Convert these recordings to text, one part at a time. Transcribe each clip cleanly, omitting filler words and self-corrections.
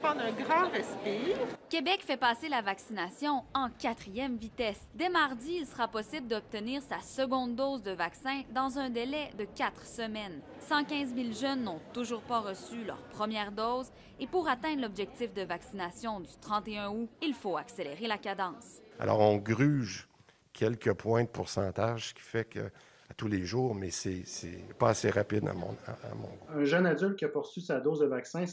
prendre un grand respire. Québec fait passer la vaccination en 4e vitesse. Dès mardi, il sera possible d'obtenir sa seconde dose de vaccin dans un délai de 4 semaines. 115 000 jeunes n'ont toujours pas reçu leur première dose et pour atteindre l'objectif de vaccination du 31 août, il faut accélérer la cadence. Alors, on gruge quelques points de pourcentage, ce qui fait que à tous les jours, mais c'est pas assez rapide à mon goût. Un jeune adulte qui a reçu sa dose de vaccin,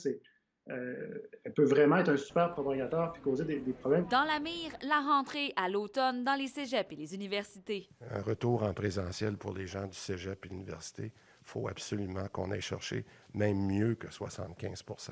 elle peut vraiment être un super propagateur puis causer des problèmes. Dans la mire, la rentrée à l'automne dans les cégeps et les universités. Un retour en présentiel pour les gens du cégep et de l'université, il faut absolument qu'on aille chercher même mieux que 75 %.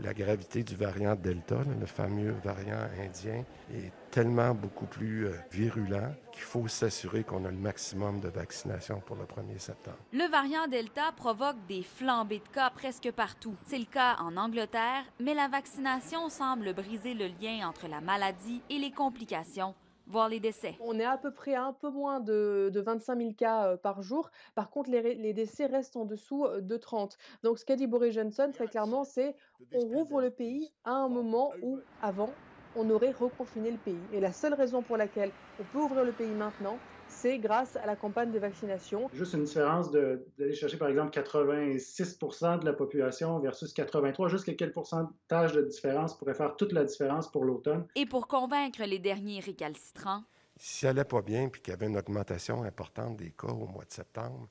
La gravité du variant Delta, le fameux variant indien, est tellement beaucoup plus virulent qu'il faut s'assurer qu'on a le maximum de vaccination pour le 1er septembre. Le variant Delta provoque des flambées de cas presque partout. C'est le cas en Angleterre, mais la vaccination semble briser le lien entre la maladie et les complications, voire les décès. On est à peu près à un peu moins de 25 000 cas par jour. Par contre, les décès restent en dessous de 30. Donc, ce qu'a dit Boris Johnson, très clairement, c'est on rouvre le pays à un moment où, avant, on aurait reconfiné le pays. Et la seule raison pour laquelle on peut ouvrir le pays maintenant, c'est grâce à la campagne de vaccination. Juste une différence d'aller chercher, par exemple, 86 % de la population versus 83 %. Juste quel pourcentage de différence pourrait faire toute la différence pour l'automne? Et pour convaincre les derniers récalcitrants, si ça n'allait pas bien et qu'il y avait une augmentation importante des cas au mois de septembre,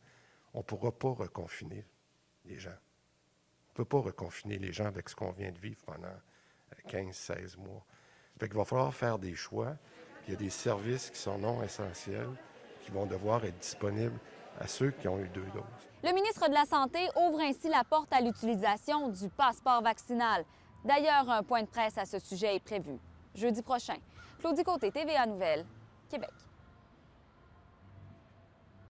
on ne pourra pas reconfiner les gens. On ne peut pas reconfiner les gens avec ce qu'on vient de vivre pendant 15-16 mois. Fait qu'il va falloir faire des choix. Il y a des services qui sont non essentiels qui vont devoir être disponibles à ceux qui ont eu 2 doses. le ministre de la Santé ouvre ainsi la porte à l'utilisation du passeport vaccinal. D'ailleurs, un point de presse à ce sujet est prévu jeudi prochain. Claudie Côté, TVA Nouvelles, Québec.